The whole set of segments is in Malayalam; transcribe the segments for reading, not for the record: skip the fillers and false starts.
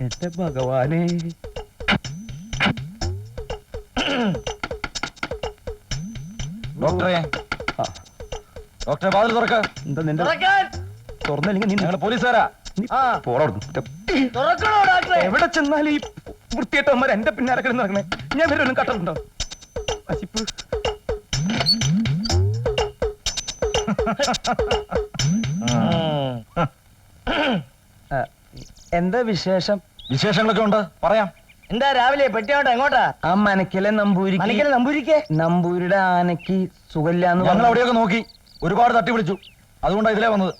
എന്റെ ഭഗവാനെ. ഡോക്ടറെ ഡോക്ടറെ വാതിൽ തുറക്ക. എന്താ നിന്റെ തുറന്നില്ലെങ്കിൽ നീ ഞങ്ങള് പോലീസുകാരാ. എവിടെ ചെന്നാലും ഈ വൃത്തിയായിട്ടവന്മാർ എന്റെ പിന്നാലെ കിടന്ന് നടക്കണേ. ഞാൻ വരും കട്ടുണ്ടോ അശിപ്പ്. എന്താ വിശേഷം? വിശേഷങ്ങളൊക്കെ ഉണ്ട്, പറയാം. എന്താ രാവിലെ പെട്ടിയോട്ടെ എങ്ങോട്ടാ? ആ മനക്കലെ നമ്പൂരിക്ക് നമ്പൂരിയുടെ ആനക്ക് സുഖമില്ലാന്ന് ഞങ്ങൾ അവിടെയൊക്കെ നോക്കി, ഒരുപാട് തട്ടി വിളിച്ചു. അതുകൊണ്ടാ ഇതിലേ വന്നത്.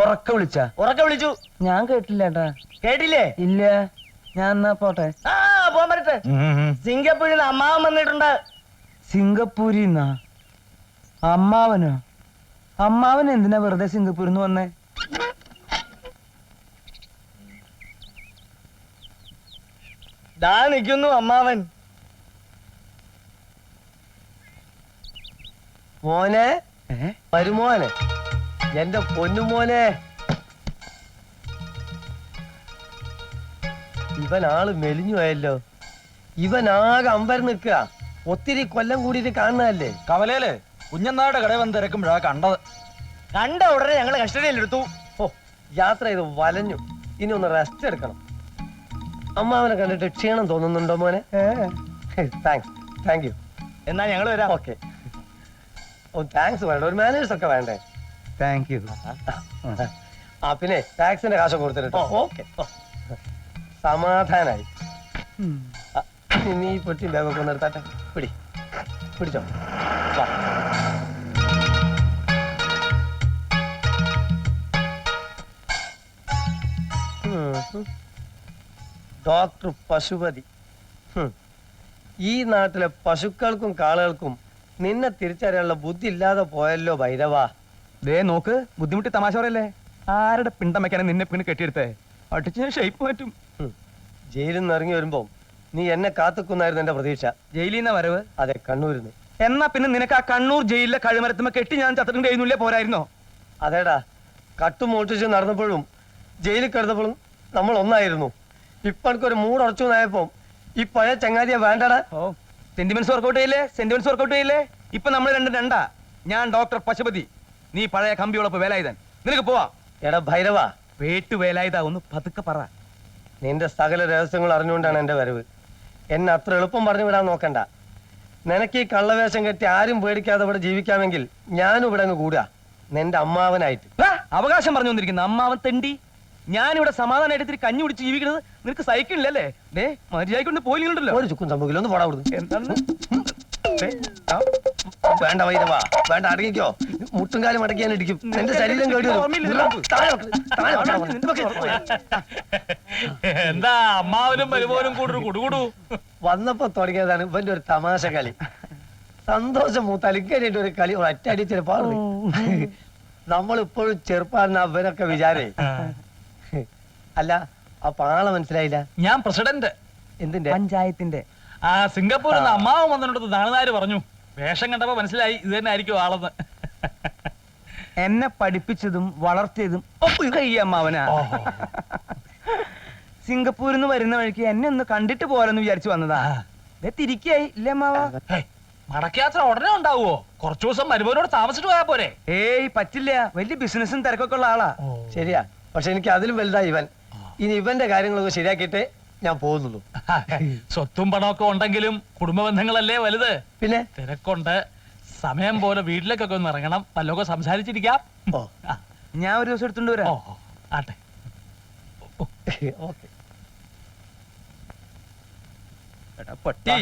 ഉറക്കെ വിളിച്ചു. ഞാൻ കേട്ടില്ലേട്ടാ. കേട്ടില്ലേ? ഇല്ല. ഞാൻ എന്നാ പോട്ടെ. ആ പോകാൻ പറ്റട്ടെ. സിംഗപ്പൂരിൽ നിന്ന് അമ്മാവൻ വന്നിട്ടുണ്ട്. സിംഗപ്പൂരിന്നാ? അമ്മാവനോ? അമ്മാവൻ എന്തിനാ വെറുതെ സിംഗപ്പൂരിൽ നിന്ന് വന്നേ? ദാ നിൽക്കുന്നു അമ്മാവൻ. മോനെ, മരുമോനെ, എന്റെ പൊന്നുമോനെ. ഇവനാള് മെലിഞ്ഞു പോയല്ലോ. ഇവനാകെ അമ്പരം നിൽക്കുക. ഒത്തിരി കൊല്ലം കൂടിയിട്ട് കാണുന്നതല്ലേ. കവലയില് കുഞ്ഞന്നായുടെ കടയിൽ വന്ന് തിരക്കുമ്പോഴാ കണ്ടത്. കണ്ട ഉടനെ ഞങ്ങള് കസ്റ്റഡിയിലെടുത്തു. ഓ, യാത്ര ചെയ്ത് വലഞ്ഞു. ഇനി ഒന്ന് റെസ്റ്റ് എടുക്കണം. അമ്മാവനെ കണ്ടിട്ട് ക്ഷീണം തോന്നുന്നുണ്ടോ മോനെ? Thank you. എന്നാ ഞങ്ങൾ വരാം. ഓക്കെ. ഓ താങ്ക്സ് വേണ്ട, ഒരു മാനേഴ്സ് ഒക്കെ വേണ്ടേ? Thank you. ആ പിന്നെ ടാക്സിന്റെ കാശ് കൊടുത്തിട്ടോ. ഓക്കെ, സമാധാനായി. നീ പൊട്ടി ബാഗൊക്കെ ഒന്ന് എടുത്താട്ടെ. പിടിച്ചോ. ഡോക്ടർ പശുപതി. ഈ നാട്ടിലെ പശുക്കൾക്കും കാളുകൾക്കും നിന്നെ തിരിച്ചറിയാനുള്ള ബുദ്ധി ഇല്ലാതെ പോയല്ലോ ഭൈരവാ. ദേ നോക്ക്, ബുദ്ധിമുട്ടി തമാശ പറയല്ലേ. ആരുടെ പിണ്ടം വെക്കാനെ നിന്നെ പിന്നെ കെട്ടിയെടുത്തേ? അടിച്ച് ഞാൻ ഷേപ്പ് മാറ്റും. ജയിലിൽ നിന്ന് ഇറങ്ങി വരുമ്പോ നീ എന്നെ കാത്തുക്കുന്നായിരുന്നു എന്റെ പ്രതീക്ഷ. ജയിലിൽ നിന്ന വരവ്? അതെ, കണ്ണൂരിന്ന്. എന്നാ പിന്നെ നിനക്ക് ആ കണ്ണൂർ ജയിലിലെ കഴുമരത്തുമ്പോ കെട്ടി ഞാൻ ചത്തിട്ട് കഴിയുന്നില്ലേ പോരായിരുന്നോ? അതേടാ, കട്ടുമോട്ടിച്ച് നടന്നപ്പോഴും ജയിലിൽ കിടന്നപ്പോഴും നമ്മൾ ഒന്നായിരുന്നു. ഇപ്പൊ എനിക്കൊരു മൂടുറച്ചു നായപ്പോ ഈ പഴയ ചങ്ങാതിയെ വേണ്ടടാ. ഓ, സെന്റിമെന്റ്സ് വർക്കൗട്ട് ചെയ്യില്ലേ? ഇപ്പൊ നമ്മൾ രണ്ടാ. ഞാൻ ഡോക്ടർ പശുപതി, നീ പഴയ കമ്പിയോളപ്പ് വേലായുധൻ. നിനക്ക് പോവാ. എടാ ഭൈരവാ, പേട്ടു വേലായുധ, ഒന്ന് പതുക്കെ പറ. നിന്റെ സകല രഹസ്യങ്ങൾ അറിഞ്ഞുകൊണ്ടാണ് എന്റെ വരവ്. എന്നെ അത്ര എളുപ്പം പറഞ്ഞു വിടാൻ നോക്കണ്ട. നിനക്ക് ഈ കള്ളവേഷം കെട്ടി ആരും പേടിക്കാതെ ഇവിടെ ജീവിക്കാമെങ്കിൽ ഞാനും ഇവിടെ അങ്ങ് കൂടുക, നിന്റെ അമ്മാവനായിട്ട്. അവകാശം പറഞ്ഞു വന്നിരിക്കുന്ന അമ്മാവൻ തെണ്ടി. ഞാനിവിടെ സമാധാനമായിട്ട് ഇത്തിരി കഞ്ഞി കുടിച്ച് ജീവിക്കുന്നത് നിനക്ക് സഹിക്കണില്ലല്ലേ? മര്യാദ പോയില്ലല്ലോ. ഒരു ചുക്കും സംഭവിക്കില്ല, ഒന്ന് പോടാ കൊടുത്തു. എന്താണ്? വേണ്ട വൈരവാ, വേണ്ട, അടങ്ങിക്കോ. മുട്ടുംകാലം അടക്കിയാൻ ഇടിക്കും. എന്റെ ശരീരം കേടി എന്താ അമ്മാവനും മരുമോനും കൂടുകൂടൂ. വന്നപ്പോ തുടങ്ങിയതാണ് ഇവന്റെ ഒരു തമാശ കളി. സന്തോഷം മൂത്തലിക്കാനായിട്ട് ഒരു കളി ഒറ്റടി ചെറുപ്പാണ്. നമ്മളിപ്പോഴും ചെറുപ്പാണെന്ന് അവരൊക്കെ വിചാരേ. അല്ല, അപ്പൊ ആളെ മനസ്സിലായില്ല. ഞാൻ പ്രസിഡന്റ്. എന്തിന്റെ? പഞ്ചായത്തിന്റെ. ആ സിംഗപ്പൂരിൽ നിന്ന് അമ്മാവൻ വന്നിട്ട് നാളുകാര് പറഞ്ഞു. വേഷം കണ്ടപ്പോ മനസ്സിലായി ഇത് തന്നെ ആയിരിക്കും ആളെന്ന്. എന്നെ പഠിപ്പിച്ചതും വളർത്തിയതും ഈ അമ്മാവനാ. സിംഗപ്പൂരിൽ നിന്ന് വരുന്ന വഴിക്ക് എന്നെ ഒന്ന് കണ്ടിട്ട് പോരെന്ന് വിചാരിച്ചു വന്നതാ. തിരിക്കായി ഇല്ലേ അമ്മാവ? മടക്കയാത്ര ഉടനെ ഉണ്ടാവുമോ? കുറച്ചു ദിവസം മരുമോനോട് താമസിച്ചിട്ട് പോയാ പോരെ? ഏയ് പറ്റില്ല, വലിയ ബിസിനസ്സും തിരക്കൊക്കെ ഉള്ള ആളാ. ശരിയാ, പക്ഷെ എനിക്ക് അതിലും വലുതാ ഇവൻ. ഇനി ഇവന്റെ കാര്യങ്ങളൊക്കെ ശരിയാക്കിയിട്ട് ഞാൻ പോകുന്നുള്ളൂ. സ്വത്തും പണമൊക്കെ ഉണ്ടെങ്കിലും കുടുംബ ബന്ധങ്ങളല്ലേ വലുത്. പിന്നെ തിരക്കുണ്ട്. സമയം പോലെ വീട്ടിലേക്കൊക്കെ ഒന്ന് ഇറങ്ങണം, വല്ലതൊക്കെ സംസാരിച്ചിരിക്കാം. ഞാൻ ഒരു ദിവസം എടുത്തോണ്ട് വരാം. ആട്ടെ. പട്ടി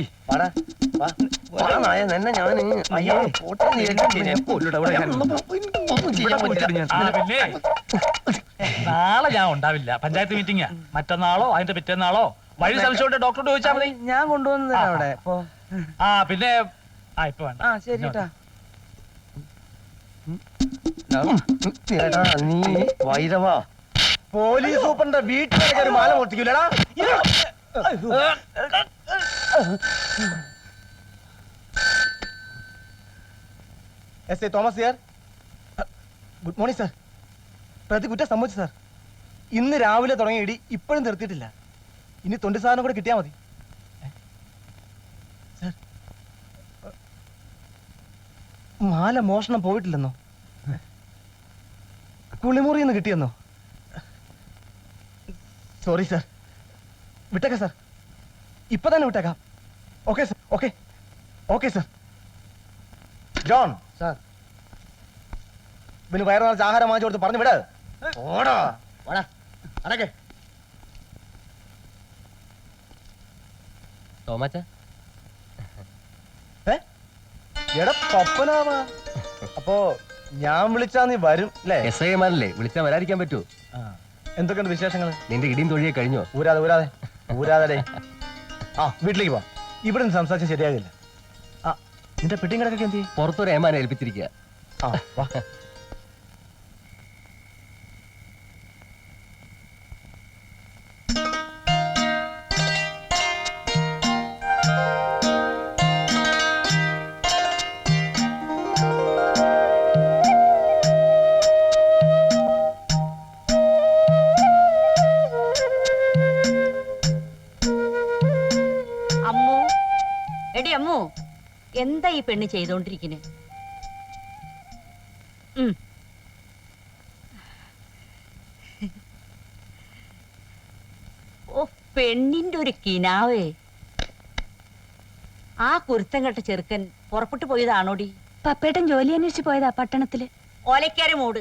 നാളെ ഞാൻ ഉണ്ടാവില്ല, പഞ്ചായത്ത് മീറ്റിംഗാ. മറ്റന്നാളോ അതിന്റെ പിറ്റേന്നാളോ വഴി സംശയം ഡോക്ടറോട് ചോദിച്ചാൽ മതി. ഞാൻ കൊണ്ടുവന്നത് അവിടെ. പിന്നെ ഇപ്പൊ വേണ്ട. ശരിട്ടാ. നീ വൈരവാ, പോലീസ് സൂപ്പറിന്റെ വീട്ടിലേക്ക് ഒരു മാല പൊട്ടിക്കൂലടാ. S Thomas here. Good morning sir. പ്രതി കുറ്റം സമ്മതിച്ചു സാർ. ഇന്ന് രാവിലെ തുടങ്ങിയ ഇടി ഇപ്പോഴും നിർത്തിയിട്ടില്ല. ഇനി 20 സാധനം കൂടെ കിട്ടിയാ മതി. മാല മോഷണം പോയിട്ടില്ലെന്നോ? കുളിമുറിന്ന് കിട്ടിയെന്നോ? സോറി സാർ, വിട്ടേക്കാം സാർ, ഇപ്പൊ തന്നെ വിട്ടേക്കാം. Okay sir, okay okay sir. John sir, ഇവന് വയറു നിറച്ച് ആഹാരം വാങ്ങിച്ചു കൊടുത്ത് പറഞ്ഞു വിട്. ഓടാ ഓടാ അടക്കെ. തോമാച്ച എടാ പപ്പനാവാ. അപ്പോ ഞാൻ വിളിച്ചാ നീ വരും അല്ലേ? SIമാരല്ലേ, വിളിച്ചാൽ വരാതിരിക്കാൻ പറ്റൂ. എന്തൊക്കെയുണ്ട് വിശേഷങ്ങൾ? നിന്റെ ഇടിയും തൊഴിയെ കഴിഞ്ഞോ? ഊരാതെ ഊരാതെ ഊരാതെ. ആ വീട്ടിലേക്ക് പോ, ഇവിടെ നിന്ന് സംസാരിച്ചാൽ ശരിയാകില്ല. ആ നിന്റെ പെട്ടിയും കിടക്കൊക്കെ എന്ത് ചെയ്യും? പുറത്തൊരു ഏമാനെ ഏൽപ്പിച്ചിരിക്കുക. ആ വാ. എടി അമ്മു, എന്താ ഈ പെണ്ണ് ചെയ്തോണ്ടിരിക്കുന്നെ? ഓ പെണ്ണിന്റെ ഒരു കിനാവേ. ആ കുരുത്തം കെട്ട ചെറുക്കൻ പുറപ്പെട്ടു പോയതാണോടി? പപ്പേട്ടൻ ജോലി അന്വേഷിച്ച് പോയതാ പട്ടണത്തില്. ഓലക്കാര് മൂട്.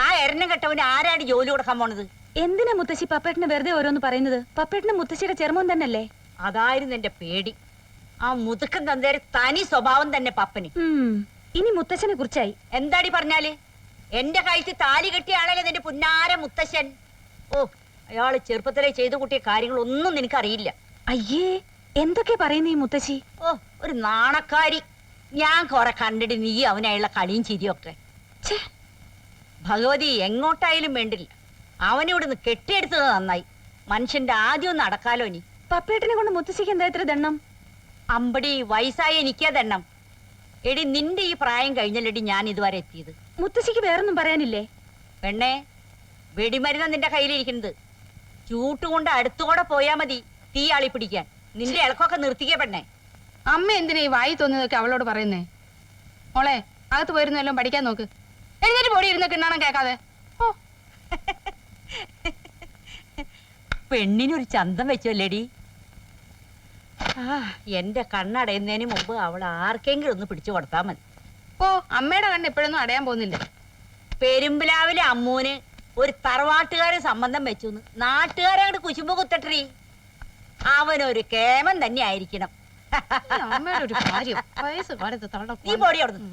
ആ എരണം കെട്ടവന് ആരാടി ജോലി കൊടുക്കാൻ പോണത്? എന്തിനാ മുത്തശ്ശി പപ്പേട്ടന് വെറുതെ ഓരോന്ന് പറയുന്നത്? പപ്പേട്ടന് മുത്തശ്ശിയുടെ ചെറുമോൻ തന്നല്ലേ? അതായിരുന്നു എന്റെ പേടി. ആ മുതുക്കൻ തന്തേരെ തനി സ്വഭാവം തന്നെ പപ്പന്. ഇനി മുത്തശ്ശനെ കുറിച്ചായി എന്താടി പറഞ്ഞാല്? എന്റെ കഴുത്ത് താലി കെട്ടിയ ആളല്ലേ നിന്റെ പുന്നാര മുത്തശ്ശൻ. ഓ അയാള് ചെറുപ്പത്തിലെ ചെയ്തു കൂട്ടിയ കാര്യങ്ങളൊന്നും നിനക്കറിയില്ല. അയ്യേ, എന്തൊക്കെ പറയുന്നു ഈ മുത്തശ്ശി? ഓ ഒരു നാണക്കാരി. ഞാൻ കുറെ കണ്ടിട്ട് നീ അവനായുള്ള കളിയും ചിരിയൊക്കെ. ഭഗവതി എങ്ങോട്ടായാലും വേണ്ടില്ല, അവനിവിടുന്ന് കെട്ടിയെടുത്തത് നന്നായി. മനുഷ്യന്റെ ആദ്യം ഒന്ന് അടക്കാലോ. നീ പപ്പേട്ടനെ കൊണ്ട് മുത്തശ്ശിക്ക് എന്താ ഇത്ര ദണ്ണം? അമ്പടി വയസ്സായ എനിക്കാ ദണ്ണം. എടി നിന്റെ ഈ പ്രായം കഴിഞ്ഞല്ലടി ഞാൻ ഇതുവരെ എത്തിയത്. മുത്തശ്ശിക്ക് വേറൊന്നും പറയാനില്ലേ? പെണ്ണേ, വെടിമരുന്ന് നിന്റെ കയ്യിലിരിക്കുന്നത്. ചൂട്ടുകൊണ്ട് അടുത്തുകൂടെ പോയാ മതി തീ ആളി പിടിക്കാൻ. നിന്റെ ഇളക്കൊക്കെ നിർത്തിക്കേ പെണ്ണേ. അമ്മ എന്തിനാ ഈ വായി തോന്നിയതൊക്കെ അവളോട് പറയുന്നേ? മോളെ, അകത്ത് പോയിരുന്ന എല്ലാം പഠിക്കാൻ നോക്ക്. എഴുന്നേറ്റ് പൊടി ഇരുന്ന് കിണ്ണാണം കേൾക്കാതെ. ഓ പെണ്ണിനൊരു ചന്തം വെച്ചല്ലേടി. എന്റെ കണ്ണടയുന്നതിന് മുമ്പ് അവൾ ആർക്കെങ്കിലും ഒന്ന് പിടിച്ചു കൊടുത്താ മതി. ഓ അമ്മയുടെ കണ്ണ് ഇപ്പോഴൊന്നും അടയാൻ പോകുന്നില്ല. പെരുമ്പിലാവിലെ അമ്മൂന് ഒരു തറവാട്ടുകാരെ സംബന്ധം വെച്ചു, നാട്ടുകാരങ്ങോട്ട് കുശുമ്പ് കുത്തട്ടീ. അവനൊരു കേമൻ തന്നെ ആയിരിക്കണം. അമ്മയുടെ ഒരു കാര്യം വയസ്സ് കാലത്ത് തള്ള നീ പൊടി അവിടുന്ന്.